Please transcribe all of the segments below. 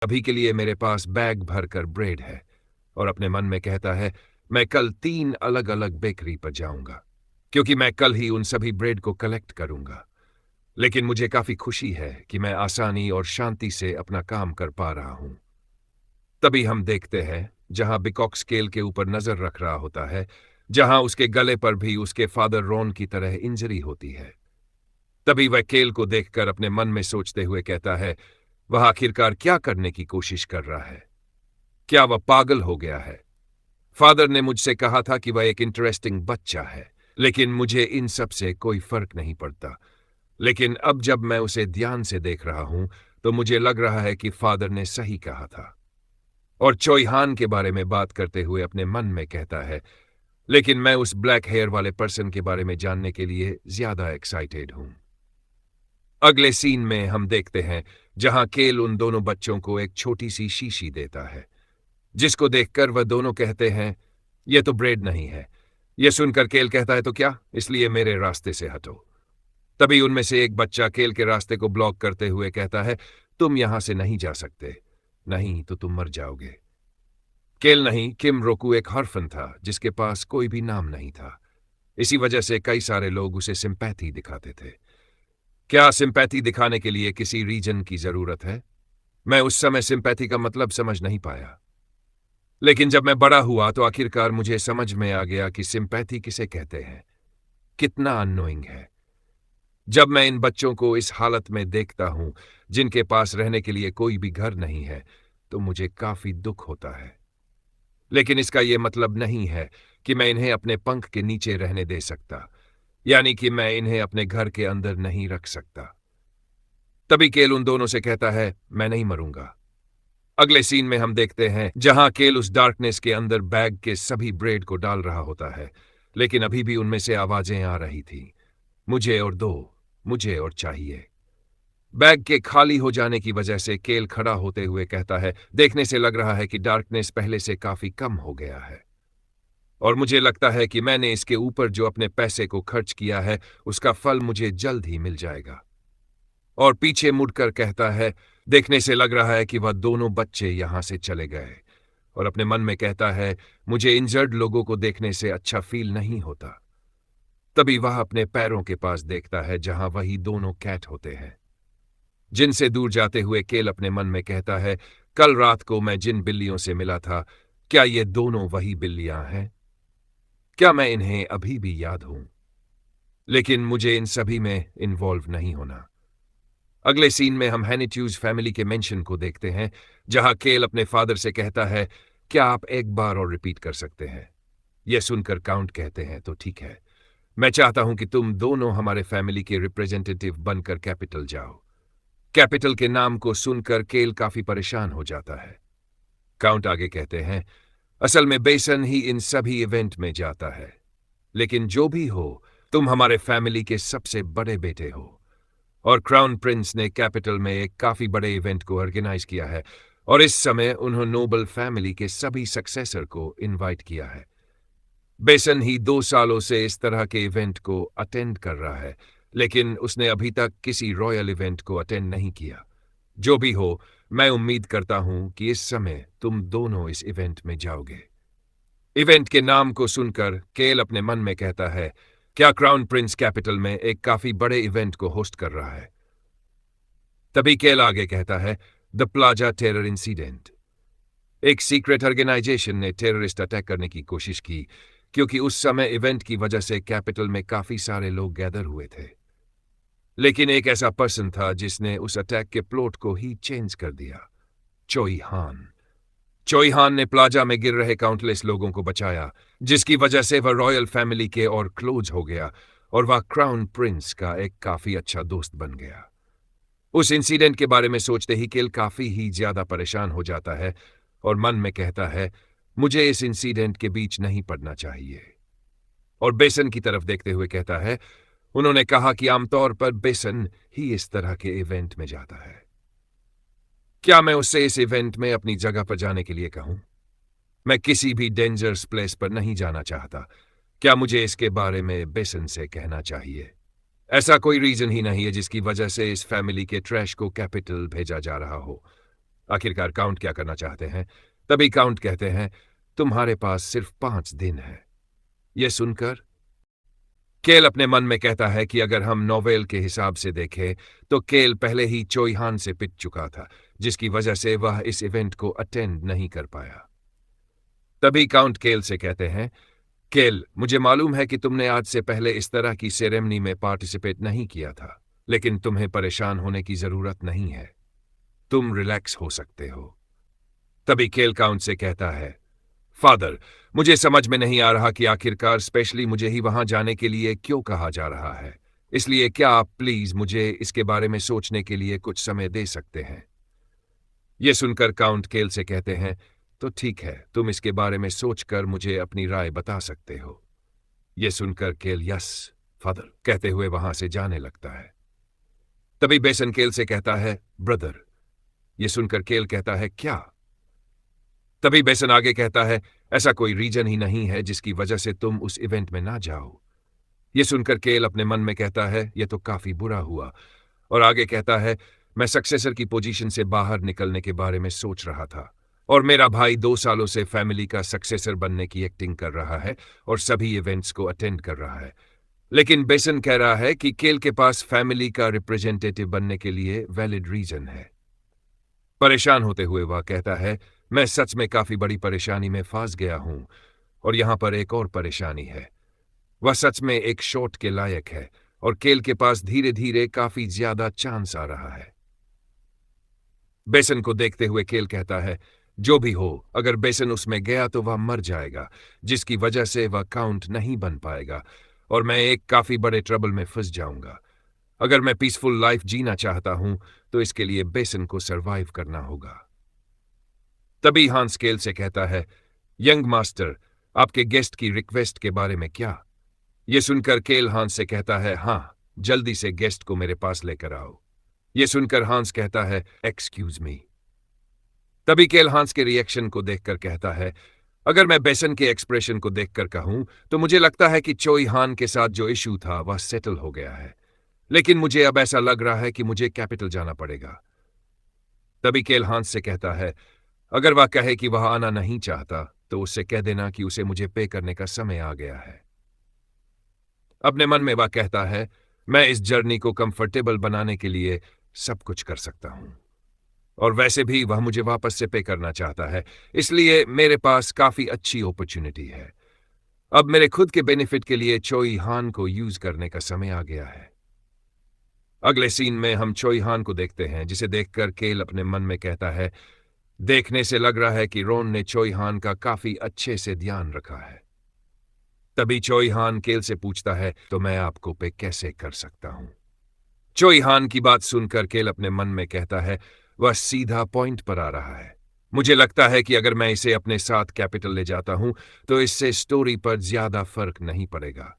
अभी के लिए मेरे पास बैग भरकर ब्रेड है और अपने मन में कहता है मैं कल 3 अलग अलग बेकरी पर जाऊंगा क्योंकि मैं कल ही उन सभी ब्रेड को कलेक्ट करूंगा। लेकिन मुझे काफी खुशी है कि मैं आसानी और शांति से अपना काम कर पा रहा हूं। तभी हम देखते हैं जहां बिकॉक स्केल के ऊपर नजर रख रहा होता है, जहां उसके गले पर भी उसके फादर रॉन की तरह इंजरी होती है। तभी वह केल को देखकर अपने मन में सोचते हुए कहता है वह आखिरकार क्या करने की कोशिश कर रहा है? क्या वह पागल हो गया है? फादर ने मुझसे कहा था कि वह एक इंटरेस्टिंग बच्चा है, लेकिन मुझे इन सब से कोई फर्क नहीं पड़ता। लेकिन अब जब मैं उसे ध्यान से देख रहा हूं तो मुझे लग रहा है कि फादर ने सही कहा था। और चोईहान के बारे में बात करते हुए अपने मन में कहता है लेकिन मैं उस ब्लैक हेयर वाले पर्सन के बारे में जानने के लिए ज्यादा एक्साइटेड हूं। अगले सीन में हम देखते हैं जहां केल उन दोनों बच्चों को एक छोटी सी शीशी देता है, जिसको देखकर वह दोनों कहते हैं यह तो ब्रेड नहीं है। यह सुनकर केल कहता है तो क्या, इसलिए मेरे रास्ते से हटो। तभी उनमें से एक बच्चा केल के रास्ते को ब्लॉक करते हुए कहता है तुम यहां से नहीं जा सकते, नहीं तो तुम मर जाओगे। केल नहीं, किम रोकू एक हॉर्फन था जिसके पास कोई भी नाम नहीं था। इसी वजह से कई सारे लोग उसे सिंपैथी दिखाते थे। क्या सिंपैथी दिखाने के लिए किसी रीजन की जरूरत है? मैं उस समय सिंपैथी का मतलब समझ नहीं पाया, लेकिन जब मैं बड़ा हुआ तो आखिरकार मुझे समझ में आ गया कि सिंपैथी किसे कहते हैं। कितना अननोइंग है। जब मैं इन बच्चों को इस हालत में देखता हूं जिनके पास रहने के लिए कोई भी घर नहीं है तो मुझे काफी दुख होता है। लेकिन इसका यह मतलब नहीं है कि मैं इन्हें अपने पंख के नीचे रहने दे सकता, यानी कि मैं इन्हें अपने घर के अंदर नहीं रख सकता। तभी केल उन दोनों से कहता है मैं नहीं मरूंगा। अगले सीन में हम देखते हैं जहां केल उस डार्कनेस के अंदर बैग के सभी ब्रेड को डाल रहा होता है, लेकिन अभी भी उनमें से आवाजें आ रही थी, मुझे और दो, मुझे और चाहिए। बैग के खाली हो जाने की वजह से केल खड़ा होते हुए कहता है देखने से लग रहा है कि डार्कनेस पहले से काफी कम हो गया है और मुझे लगता है कि मैंने इसके ऊपर जो अपने पैसे को खर्च किया है उसका फल मुझे जल्द ही मिल जाएगा। और पीछे मुड़कर कहता है देखने से लग रहा है कि वह दोनों बच्चे यहां से चले गए, और अपने मन में कहता है मुझे इंजर्ड लोगों को देखने से अच्छा फील नहीं होता। तभी वह अपने पैरों के पास देखता है जहां वही दोनों कैट होते हैं, जिनसे दूर जाते हुए केल अपने मन में कहता है कल रात को मैं जिन बिल्लियों से मिला था क्या ये दोनों वही बिल्लियां हैं? क्या मैं इन्हें अभी भी याद हूं? लेकिन मुझे इन सभी में इन्वॉल्व नहीं होना। अगले सीन में हम हैनिट्यूज फैमिली के मेंशन को देखते हैं जहां केल अपने फादर से कहता है क्या आप एक बार और रिपीट कर सकते हैं? यह सुनकर काउंट कहते हैं तो ठीक है, मैं चाहता हूं कि तुम दोनों हमारे फैमिली के रिप्रेजेंटेटिव बनकर कैपिटल जाओ। कैपिटल के नाम को सुनकर केल काफी परेशान हो जाता है। काउंट आगे कहते हैं असल में बेसन ही इन सभी इवेंट में जाता है, लेकिन जो भी हो तुम हमारे फैमिली के सबसे बड़े बेटे हो, और क्राउन प्रिंस ने कैपिटल में एक काफी बड़े इवेंट को ऑर्गेनाइज किया है और इस समय उन्होंने नोबल फैमिली के सभी सक्सेसर को इनवाइट किया है। बेसन ही 2 सालों से इस तरह के इवेंट को अटेंड कर रहा है, लेकिन उसने अभी तक किसी रॉयल इवेंट को अटेंड नहीं किया। जो भी हो, मैं उम्मीद करता हूं कि इस समय तुम दोनों इस इवेंट में जाओगे। इवेंट के नाम को सुनकर केल अपने मन में कहता है क्या क्राउन प्रिंस कैपिटल में एक काफी बड़े इवेंट को होस्ट कर रहा है? तभी केल आगे कहता है द प्लाजा टेरर इंसिडेंट। एक सीक्रेट ऑर्गेनाइजेशन ने टेररिस्ट अटैक करने की कोशिश की क्योंकि उस समय इवेंट की वजह से कैपिटल में काफी सारे लोग गैदर हुए थे, लेकिन एक ऐसा पर्सन था जिसने उस अटैक के प्लॉट को ही चेंज कर दिया, चोईहान। चोईहान ने प्लाजा में गिर रहे काउंटलेस लोगों को बचाया, जिसकी वजह से वह रॉयल फैमिली के और क्लोज हो गया और वह क्राउन प्रिंस का एक काफी अच्छा दोस्त बन गया। उस इंसिडेंट के बारे में सोचते ही केल काफी ही ज्यादा परेशान हो जाता है और मन में कहता है मुझे इस इंसिडेंट के बीच नहीं पड़ना चाहिए। और बेसन की तरफ देखते हुए कहता है उन्होंने कहा कि आमतौर पर बेसन ही इस तरह के इवेंट में जाता है। क्या मैं उससे इस इवेंट में अपनी जगह पर जाने के लिए कहूं? मैं किसी भी डेंजरस प्लेस पर नहीं जाना चाहता। क्या मुझे इसके बारे में बेसन से कहना चाहिए? ऐसा कोई रीजन ही नहीं है जिसकी वजह से इस फैमिली के ट्रैश को कैपिटल भेजा जा रहा हो। आखिरकार काउंट क्या करना चाहते हैं? तभी काउंट कहते हैं, तुम्हारे पास सिर्फ 5 दिन है। यह सुनकर केल अपने मन में कहता है कि अगर हम नोवेल के हिसाब से देखें तो केल पहले ही चोईहान से पिट चुका था, जिसकी वजह से वह इस इवेंट को अटेंड नहीं कर पाया। तभी काउंट केल से कहते हैं, केल, मुझे मालूम है कि तुमने आज से पहले इस तरह की सेरेमनी में पार्टिसिपेट नहीं किया था, लेकिन तुम्हें परेशान होने की जरूरत नहीं है। तुम रिलैक्स हो सकते हो। तभी केल काउंट से कहता है, फादर, मुझे समझ में नहीं आ रहा कि आखिरकार स्पेशली मुझे ही वहां जाने के लिए क्यों कहा जा रहा है। इसलिए क्या आप प्लीज मुझे इसके बारे में सोचने के लिए कुछ समय दे सकते हैं? यह सुनकर काउंट केल से कहते हैं, तो ठीक है, तुम इसके बारे में सोचकर मुझे अपनी राय बता सकते हो। यह सुनकर केल यस फादर कहते हुए वहां से जाने लगता है। तभी बेसन केल से कहता है, ब्रदर। यह सुनकर केल कहता है, क्या? तभी बेसन आगे कहता है, ऐसा कोई रीजन ही नहीं है जिसकी वजह से तुम उस इवेंट में ना जाओ। यह सुनकर केल अपने मन में कहता है, यह तो काफी बुरा हुआ, और आगे कहता है, मैं सक्सेसर की पोजीशन से बाहर निकलने के बारे में सोच रहा था, और मेरा भाई 2 सालों से फैमिली का सक्सेसर बनने की एक्टिंग कर रहा है और सभी इवेंट्स को अटेंड कर रहा है। लेकिन बेसन कह रहा है कि केल के पास फैमिली का रिप्रेजेंटेटिव बनने के लिए वैलिड रीजन है। परेशान होते हुए वह कहता है, मैं सच में काफी बड़ी परेशानी में फंस गया हूं, और यहां पर एक और परेशानी है। वह सच में एक शॉट के लायक है, और केल के पास धीरे धीरे काफी ज्यादा चांस आ रहा है। बेसन को देखते हुए केल कहता है, जो भी हो, अगर बेसन उसमें गया तो वह मर जाएगा, जिसकी वजह से वह काउंट नहीं बन पाएगा, और मैं एक काफी बड़े ट्रबल में फंस जाऊंगा। अगर मैं पीसफुल लाइफ जीना चाहता हूं तो इसके लिए बेसन को सरवाइव करना होगा। तभी हांस केल से कहता है, यंग मास्टर, आपके गेस्ट की रिक्वेस्ट के बारे में क्या? यह सुनकर केल हांस से कहता है, हाँ, जल्दी से गेस्ट को मेरे पास लेकर आओ। यह सुनकर हांस कहता है, एक्सक्यूज मी। तभी केल हांस के रिएक्शन को देखकर कहता है, अगर मैं बेसन के एक्सप्रेशन को देखकर कहूं तो मुझे लगता है कि चोई हान के साथ जो इशू था वह सेटल हो गया है, लेकिन मुझे अब ऐसा लग रहा है कि मुझे कैपिटल जाना पड़ेगा। तभी केल हांस से कहता है, अगर वह कहे कि वह आना नहीं चाहता तो उससे कह देना कि उसे मुझे पे करने का समय आ गया है। अपने मन में वह कहता है, मैं इस जर्नी को कंफर्टेबल बनाने के लिए सब कुछ कर सकता हूं, और वैसे भी वह मुझे वापस से पे करना चाहता है, इसलिए मेरे पास काफी अच्छी अपॉर्चुनिटी है। अब मेरे खुद के बेनिफिट के लिए चोई हान को यूज करने का समय आ गया है। अगले सीन में हम चोई हान को देखते हैं, जिसे देखकर केल अपने मन में कहता है, देखने से लग रहा है कि रोन ने चोई हान का काफी अच्छे से ध्यान रखा है। तभी चोई हान केल से पूछता है, तो मैं आपको पे कैसे कर सकता हूं? चोई हान की बात सुनकर केल अपने मन में कहता है, वह सीधा पॉइंट पर आ रहा है। मुझे लगता है कि अगर मैं इसे अपने साथ कैपिटल ले जाता हूं तो इससे स्टोरी पर ज्यादा फर्क नहीं पड़ेगा।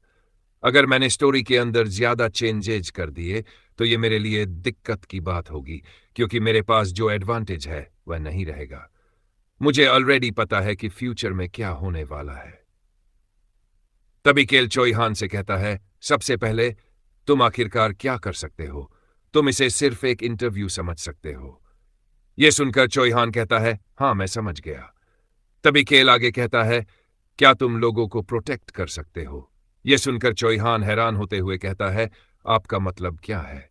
अगर मैंने स्टोरी के अंदर ज्यादा चेंजेज कर दिए तो ये मेरे लिए दिक्कत की बात होगी, क्योंकि मेरे पास जो एडवांटेज है वह नहीं रहेगा। मुझे ऑलरेडी पता है कि फ्यूचर में क्या होने वाला है। तभी केल चोई हान से कहता है, सबसे पहले तुम आखिरकार क्या कर सकते हो? तुम इसे सिर्फ एक इंटरव्यू समझ सकते हो। यह सुनकर चोई हान कहता है, हाँ, मैं समझ गया। तभी केल आगे कहता है, क्या तुम लोगों को प्रोटेक्ट कर सकते हो? यह सुनकर चोई हान हैरान होते हुए कहता है, आपका मतलब क्या है?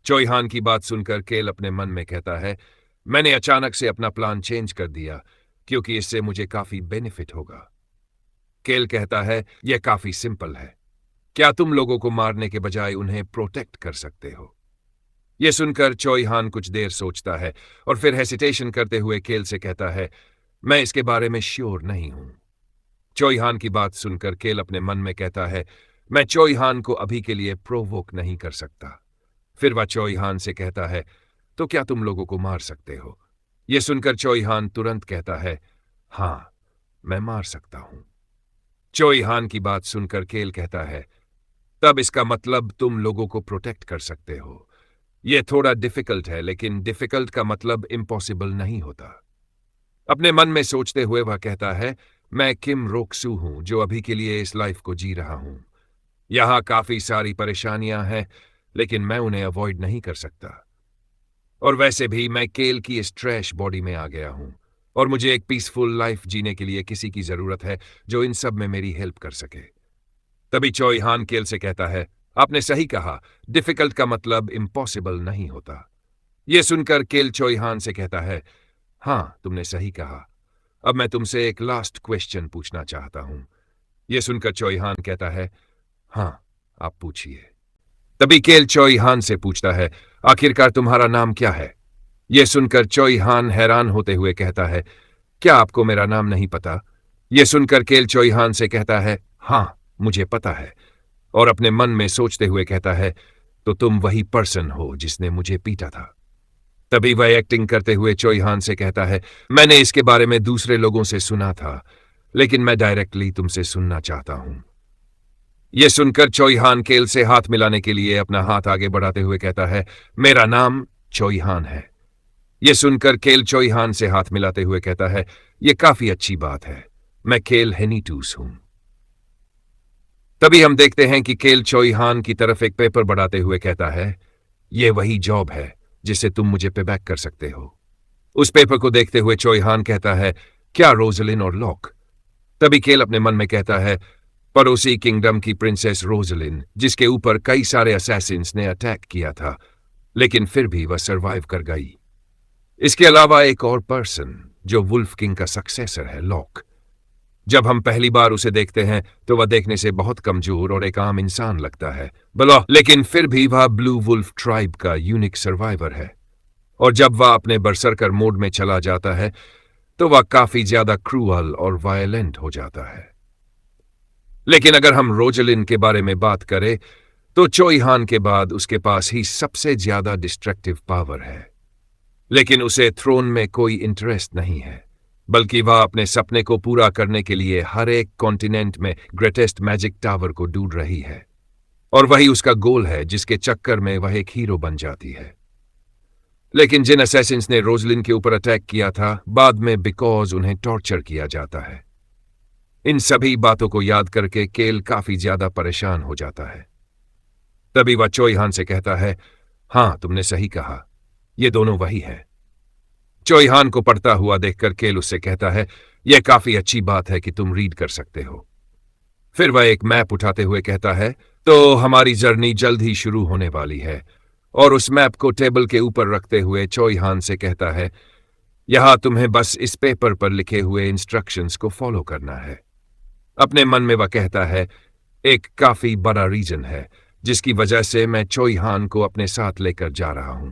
चोई हान की बात सुनकर केल अपने मन में कहता है, मैंने अचानक से अपना प्लान चेंज कर दिया, क्योंकि इससे मुझे काफी बेनिफिट होगा। केल कहता है, यह काफी सिंपल है। क्या तुम लोगों को मारने के बजाय उन्हें प्रोटेक्ट कर सकते हो? यह सुनकर चोई हान कुछ देर सोचता है और फिर हेसिटेशन करते हुए केल से कहता है, मैं इसके बारे में श्योर नहीं हूं। चोई हान की बात सुनकर केल अपने मन में कहता है, मैं चोई हान को अभी के लिए प्रोवोक नहीं कर सकता। फिर वह चोई हान से कहता है, तो क्या तुम लोगों को मार सकते हो? यह सुनकर चोई हान तुरंत कहता है, हां, मैं मार सकता हूं। चोई हान की बात सुनकर केल कहता है, तब इसका मतलब तुम लोगों को प्रोटेक्ट कर सकते हो। यह थोड़ा डिफिकल्ट है, लेकिन डिफिकल्ट का मतलब इम्पॉसिबल नहीं होता। अपने मन में सोचते हुए वह कहता है, मैं किम रोकसू हूं, जो अभी के लिए इस लाइफ को जी रहा हूं। यहां काफी सारी परेशानियां हैं, लेकिन मैं उन्हें अवॉइड नहीं कर सकता। और वैसे भी मैं केल की इस ट्रैश बॉडी में आ गया हूं और मुझे एक पीसफुल लाइफ जीने के लिए किसी की जरूरत है जो इन सब में मेरी हेल्प कर सके। तभी चोई हान केल से कहता है, आपने सही कहा, डिफिकल्ट का मतलब इम्पॉसिबल नहीं होता। यह सुनकर केल चोई हान से कहता है, हां तुमने सही कहा, अब मैं तुमसे एक लास्ट क्वेश्चन पूछना चाहता हूं। यह सुनकर चोई हान कहता है, हां आप पूछिए। तभी केल चोई हान से पूछता है, आखिरकार तुम्हारा नाम क्या है? यह सुनकर चोई हान हैरान होते हुए कहता है, क्या आपको मेरा नाम नहीं पता? यह सुनकर केल चोई हान से कहता है, हां मुझे पता है, और अपने मन में सोचते हुए कहता है, तो तुम वही पर्सन हो जिसने मुझे पीटा था। तभी वह एक्टिंग करते हुए चोई हान से कहता है, मैंने इसके बारे में दूसरे लोगों से सुना था, लेकिन मैं डायरेक्टली तुमसे सुनना चाहता हूं। यह सुनकर चोई हान केल से हाथ मिलाने के लिए अपना हाथ आगे बढ़ाते हुए कहता है, मेरा नाम चोई हान है। यह सुनकर केल चोई हान से हाथ मिलाते हुए कहता है, यह काफी अच्छी बात है, मैं केल हेनीटूस हूं। तभी हम देखते हैं कि केल चोई हान की तरफ एक पेपर बढ़ाते हुए कहता है, यह वही जॉब है जिससे तुम मुझे पे बैक कर सकते हो। उस पेपर को देखते हुए चोई हान कहता है, क्या रोजलिन और लॉक? तभी केल अपने मन में कहता है, पड़ोसी किंगडम की प्रिंसेस रोजलिन, जिसके ऊपर कई सारे असैसिन्स ने अटैक किया था, लेकिन फिर भी वह सरवाइव कर गई। इसके अलावा एक और पर्सन जो वुल्फ किंग का सक्सेसर है, लॉक। जब हम पहली बार उसे देखते हैं तो वह देखने से बहुत कमजोर और एक आम इंसान लगता है, लेकिन फिर भी वह ब्लू वुल्फ ट्राइब का यूनिक सर्वाइवर है। और जब वह अपने बरसरकर मोड में चला जाता है तो वह काफी ज्यादा क्रूअल और वायलेंट हो जाता है। लेकिन अगर हम रोजलिन के बारे में बात करें तो चोई हान के बाद उसके पास ही सबसे ज्यादा डिस्ट्रक्टिव पावर है, लेकिन उसे थ्रोन में कोई इंटरेस्ट नहीं है, बल्कि वह अपने सपने को पूरा करने के लिए हर एक कॉन्टिनेंट में ग्रेटेस्ट मैजिक टावर को ढूंढ रही है, और वही उसका गोल है जिसके चक्कर में वह एक हीरो बन जाती है। लेकिन जिन असैसिन्स ने रोजलिन के ऊपर अटैक किया था, बाद में बिकॉज उन्हें टॉर्चर किया जाता है। इन सभी बातों को याद करके केल काफी ज्यादा परेशान हो जाता है। तभी वह चोई हान से कहता है, हां तुमने सही कहा, ये दोनों वही है। चोई हान को पढ़ता हुआ देखकर केल उससे कहता है, यह काफी अच्छी बात है कि तुम रीड कर सकते हो। फिर वह एक मैप उठाते हुए कहता है, तो हमारी जर्नी जल्द ही शुरू होने वाली है, और उस मैप को टेबल के ऊपर रखते हुए चोई हान से कहता है, यहां तुम्हें बस इस पेपर पर लिखे हुए इंस्ट्रक्शंस को फॉलो करना है। अपने मन में वह कहता है, एक काफी बड़ा रीजन है जिसकी वजह से मैं चोई हान को अपने साथ लेकर जा रहा हूं।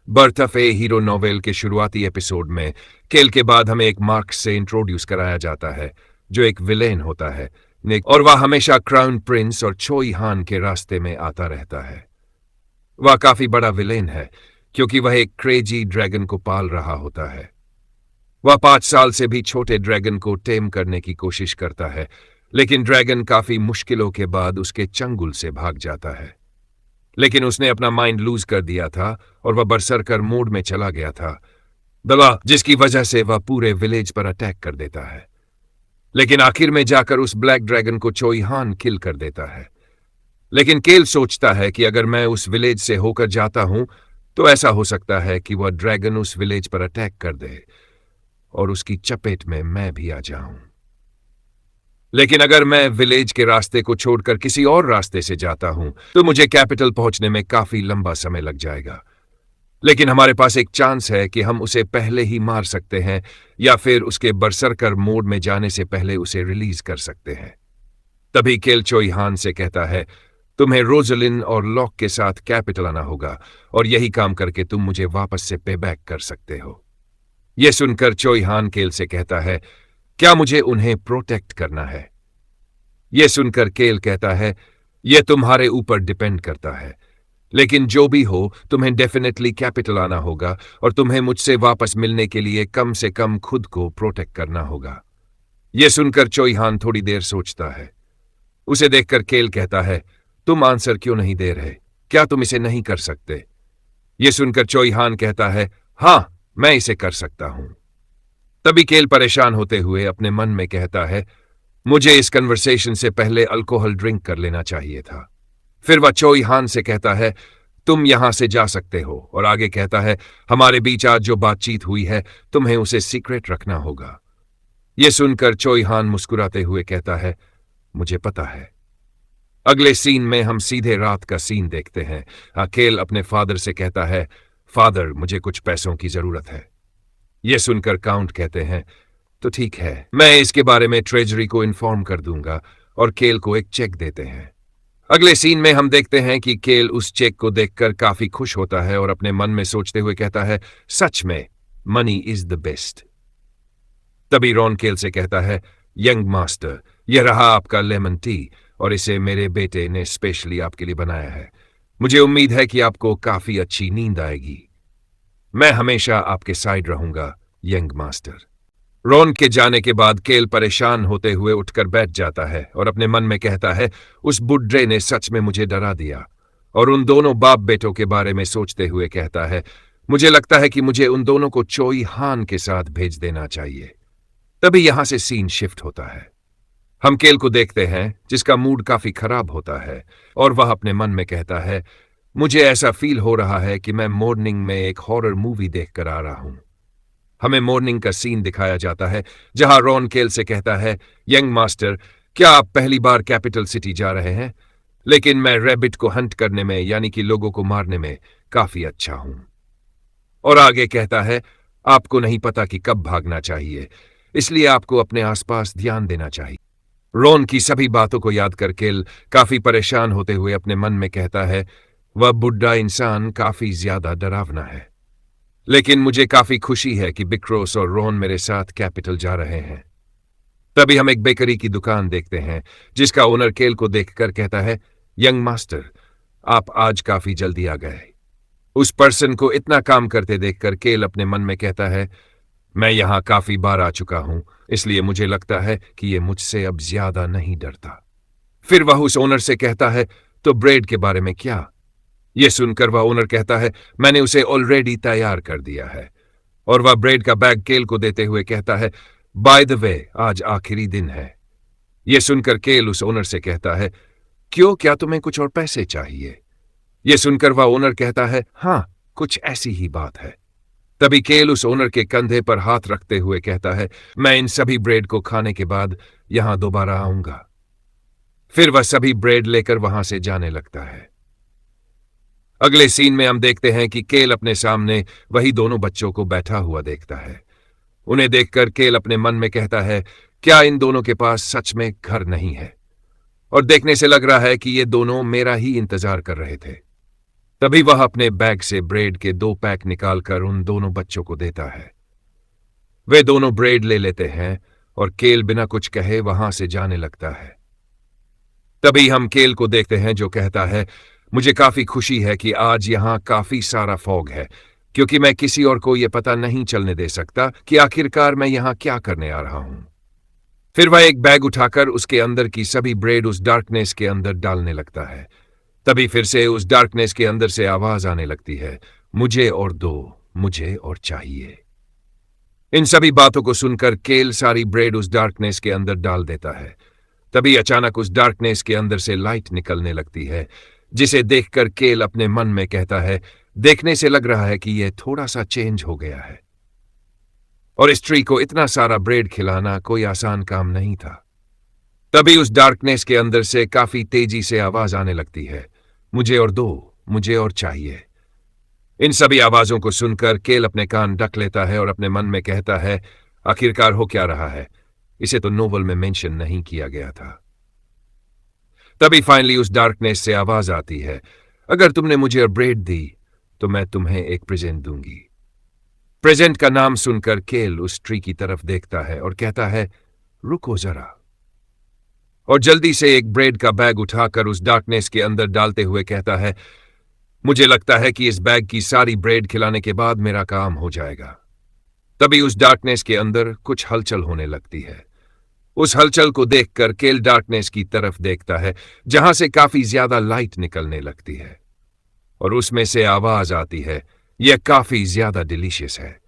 Birth of A hero novel के शुरुआती एपिसोड में केल के बाद हमें एक मार्क्स से इंट्रोड्यूस कराया जाता है जो एक विलेन होता है, और वह हमेशा क्राउन प्रिंस और चोई हान के रास्ते में आता रहता है। वह काफी बड़ा विलेन है क्योंकि वह एक क्रेजी ड्रैगन को पाल रहा होता है। वह 5 साल से भी छोटे ड्रैगन को टेम करने की कोशिश करता है, लेकिन ड्रैगन काफी मुश्किलों के बाद उसके चंगुल से भाग जाता है। लेकिन उसने अपना माइंड लूज कर दिया था और वह बरसरकर मोड में चला गया था, जिसकी वजह से वह पूरे विलेज पर अटैक कर देता है। लेकिन आखिर में जाकर उस ब्लैक ड्रैगन को चोई हान किल कर देता है। लेकिन केल सोचता है कि अगर मैं उस विलेज से होकर जाता हूं तो ऐसा हो सकता है कि वह ड्रैगन उस विलेज पर अटैक कर दे और उसकी चपेट में मैं भी आ जाऊं। लेकिन अगर मैं विलेज के रास्ते को छोड़कर किसी और रास्ते से जाता हूं तो मुझे कैपिटल पहुंचने में काफी लंबा समय लग जाएगा। लेकिन हमारे पास एक चांस है कि हम उसे पहले ही मार सकते हैं या फिर उसके बरसरकर मोड में जाने से पहले उसे रिलीज कर सकते हैं। तभी केल चोई हान से कहता है, तुम्हें रोजलिन और लॉक के साथ कैपिटल आना होगा और यही काम करके तुम मुझे वापस से पे बैक कर सकते हो। यह सुनकर चोई हान केल से कहता है, क्या मुझे उन्हें प्रोटेक्ट करना है? यह सुनकर केल कहता है, यह तुम्हारे ऊपर डिपेंड करता है, लेकिन जो भी हो तुम्हें डेफिनेटली कैपिटल आना होगा और तुम्हें मुझसे वापस मिलने के लिए कम से कम खुद को प्रोटेक्ट करना होगा। यह सुनकर चोई हान थोड़ी देर सोचता है। उसे देखकर केल कहता है, तुम आंसर क्यों नहीं दे रहे? क्या तुम इसे नहीं कर सकते? यह सुनकर चोई हान कहता है, हां मैं इसे कर सकता हूं। तभी केल परेशान होते हुए अपने मन में कहता है, मुझे इस कन्वर्सेशन से पहले अल्कोहल ड्रिंक कर लेना चाहिए था। फिर वह चोई हान से कहता है, तुम यहां से जा सकते हो। और आगे कहता है, हमारे बीच आज जो बातचीत हुई है तुम्हें उसे सीक्रेट रखना होगा। यह सुनकर चोई हान मुस्कुराते हुए कहता है, मुझे पता है। अगले सीन में हम सीधे रात का सीन देखते हैं। अकेल अपने फादर से कहता है, फादर मुझे कुछ पैसों की जरूरत है। यह सुनकर काउंट कहते हैं, तो ठीक है, मैं इसके बारे में ट्रेजरी को इन्फॉर्म कर दूंगा। और केल को एक चेक देते हैं। अगले सीन में हम देखते हैं कि केल उस चेक को देखकर काफी खुश होता है और अपने मन में सोचते हुए कहता है, सच में मनी इज द बेस्ट। तभी रॉन केल से कहता है, यंग मास्टर, यह रहा आपका लेमन टी और इसे मेरे बेटे ने स्पेशली आपके लिए बनाया है। मुझे उम्मीद है कि आपको काफी अच्छी नींद आएगी। मैं हमेशा आपके साइड रहूंगा, यंग मास्टर। रॉन के जाने के बाद केल परेशान होते हुए उठकर बैठ जाता है और अपने मन में कहता है, उस बुड्ढे ने सच में मुझे डरा दिया। और उन दोनों बाप बेटों के बारे में सोचते हुए कहता है, मुझे लगता है कि मुझे उन दोनों को चोई हान के साथ भेज देना चाहिए। तभी यहां से सीन शिफ्ट होता है। हम केल को देखते हैं जिसका मूड काफी खराब होता है और वह अपने मन में कहता है, मुझे ऐसा फील हो रहा है कि मैं मॉर्निंग में एक हॉरर मूवी देखकर आ रहा हूं। हमें मॉर्निंग का सीन दिखाया जाता है जहां रॉन केल से कहता है, यंग मास्टर, क्या आप पहली बार कैपिटल सिटी जा रहे हैं? लेकिन मैं रैबिट को हंट करने में यानी कि लोगों को मारने में काफी अच्छा हूं। और आगे कहता है, आपको नहीं पता कि कब भागना चाहिए, इसलिए आपको अपने आसपास ध्यान देना चाहिए। रॉन की सभी बातों को याद कर केल काफी परेशान होते हुए अपने मन में कहता है, वह बुढ़ा इंसान काफी ज्यादा डरावना है। लेकिन मुझे काफी खुशी है कि बिक्रोस और रॉन मेरे साथ कैपिटल जा रहे हैं। तभी हम एक बेकरी की दुकान देखते हैं जिसका ओनर केल को देखकर कहता है, यंग मास्टर, आप आज काफी जल्दी आ गए। उस पर्सन को इतना काम करते देखकर केल अपने मन में कहता है, मैं यहां काफी बार आ चुका हूं, इसलिए मुझे लगता है कि यह मुझसे अब ज्यादा नहीं डरता। फिर वह उस ओनर से कहता है, तो ब्रेड के बारे में क्या? यह सुनकर वह ओनर कहता है, मैंने उसे ऑलरेडी तैयार कर दिया है। और वह ब्रेड का बैग केल को देते हुए कहता है, बाय द वे, आज आखिरी दिन है। यह सुनकर केल उस ओनर से कहता है, क्यों, क्या तुम्हें कुछ और पैसे चाहिए? यह सुनकर वह ओनर कहता है, हाँ, कुछ ऐसी ही बात है। तभी केल उस ओनर के कंधे पर हाथ रखते हुए कहता है, मैं इन सभी ब्रेड को खाने के बाद यहां दोबारा आऊंगा। फिर वह सभी ब्रेड लेकर वहां से जाने लगता है। अगले सीन में हम देखते हैं कि केल अपने सामने वही दोनों बच्चों को बैठा हुआ देखता है। उन्हें देखकर केल अपने मन में कहता है, क्या इन दोनों के पास सच में घर नहीं है? और देखने से लग रहा है कि ये दोनों मेरा ही इंतजार कर रहे थे। तभी वह अपने बैग से ब्रेड के 2 पैक निकालकर उन दोनों बच्चों को देता है। वे दोनों ब्रेड ले लेते हैं और केल बिना कुछ कहे वहां से जाने लगता है। तभी हम केल को देखते हैं जो कहता है, मुझे काफी खुशी है कि आज यहां काफी सारा फॉग है, क्योंकि मैं किसी और को यह पता नहीं चलने दे सकता कि आखिरकार मैं यहां क्या करने आ रहा हूं। फिर वह एक बैग उठाकर उसके अंदर की सभी ब्रेड उस डार्कनेस के अंदर डालने लगता है। तभी फिर से उस डार्कनेस के अंदर से आवाज आने लगती है, मुझे और दो, मुझे और चाहिए। इन सभी बातों को सुनकर केल सारी ब्रेड उस डार्कनेस के अंदर डाल देता है। तभी अचानक उस डार्कनेस के अंदर से लाइट निकलने लगती है, जिसे देखकर केल अपने मन में कहता है, देखने से लग रहा है कि यह थोड़ा सा चेंज हो गया है। और इस ट्री को इतना सारा ब्रेड खिलाना कोई आसान काम नहीं था। तभी उस डार्कनेस के अंदर से काफी तेजी से आवाज आने लगती है, मुझे और दो, मुझे और चाहिए। इन सभी आवाजों को सुनकर केल अपने कान ढक लेता है और अपने मन में कहता है, आखिरकार हो क्या रहा है? इसे तो नोवेल में मेंशन नहीं किया गया था। तभी फाइनली उस डार्कनेस से आवाज आती है, अगर तुमने मुझे ब्रेड दी तो मैं तुम्हें एक प्रेजेंट दूंगी। प्रेजेंट का नाम सुनकर केल उस ट्री की तरफ देखता है और कहता है, रुको जरा। और जल्दी से एक ब्रेड का बैग उठाकर उस डार्कनेस के अंदर डालते हुए कहता है, मुझे लगता है कि इस बैग की सारी ब्रेड खिलाने के बाद मेरा काम हो जाएगा। तभी उस डार्कनेस के अंदर कुछ हलचल होने लगती है। उस हलचल को देखकर केल डार्कनेस की तरफ देखता है, जहां से काफी ज्यादा लाइट निकलने लगती है और उसमें से आवाज आती है, यह काफी ज्यादा डिलीशियस है।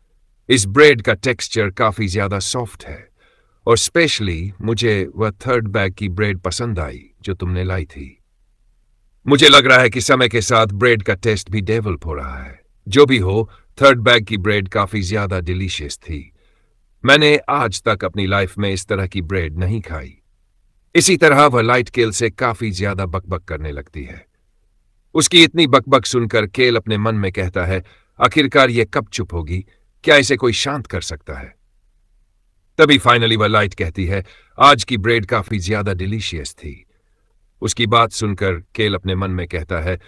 इस ब्रेड का टेक्सचर काफी ज्यादा सॉफ्ट है और स्पेशली मुझे वह 3rd बैग की ब्रेड पसंद आई जो तुमने लाई थी। मुझे लग रहा है कि समय के साथ ब्रेड का टेस्ट भी डेवलप हो रहा है। जो भी हो, थर्ड बैग की ब्रेड काफी ज्यादा डिलीशियस थी। मैंने आज तक अपनी लाइफ में इस तरह की ब्रेड नहीं खाई। इसी तरह वह लाइट केल से काफी ज्यादा बकबक करने लगती है। उसकी इतनी बकबक सुनकर केल अपने मन में कहता है, आखिरकार ये कब चुप होगी? क्या इसे कोई शांत कर सकता है? तभी फाइनली वह लाइट कहती है, आज की ब्रेड काफी ज्यादा डिलीशियस थी। उसकी बात सुनकर केल अपने मन में कहता है,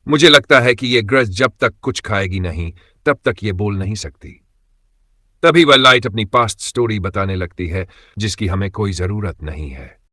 मुझे लगता है कि ये ग्रज जब तक कुछ खाएगी नहीं तब तक ये बोल नहीं सकती। तभी वह लाइट अपनी पास्ट स्टोरी बताने लगती है, जिसकी हमें कोई जरूरत नहीं है।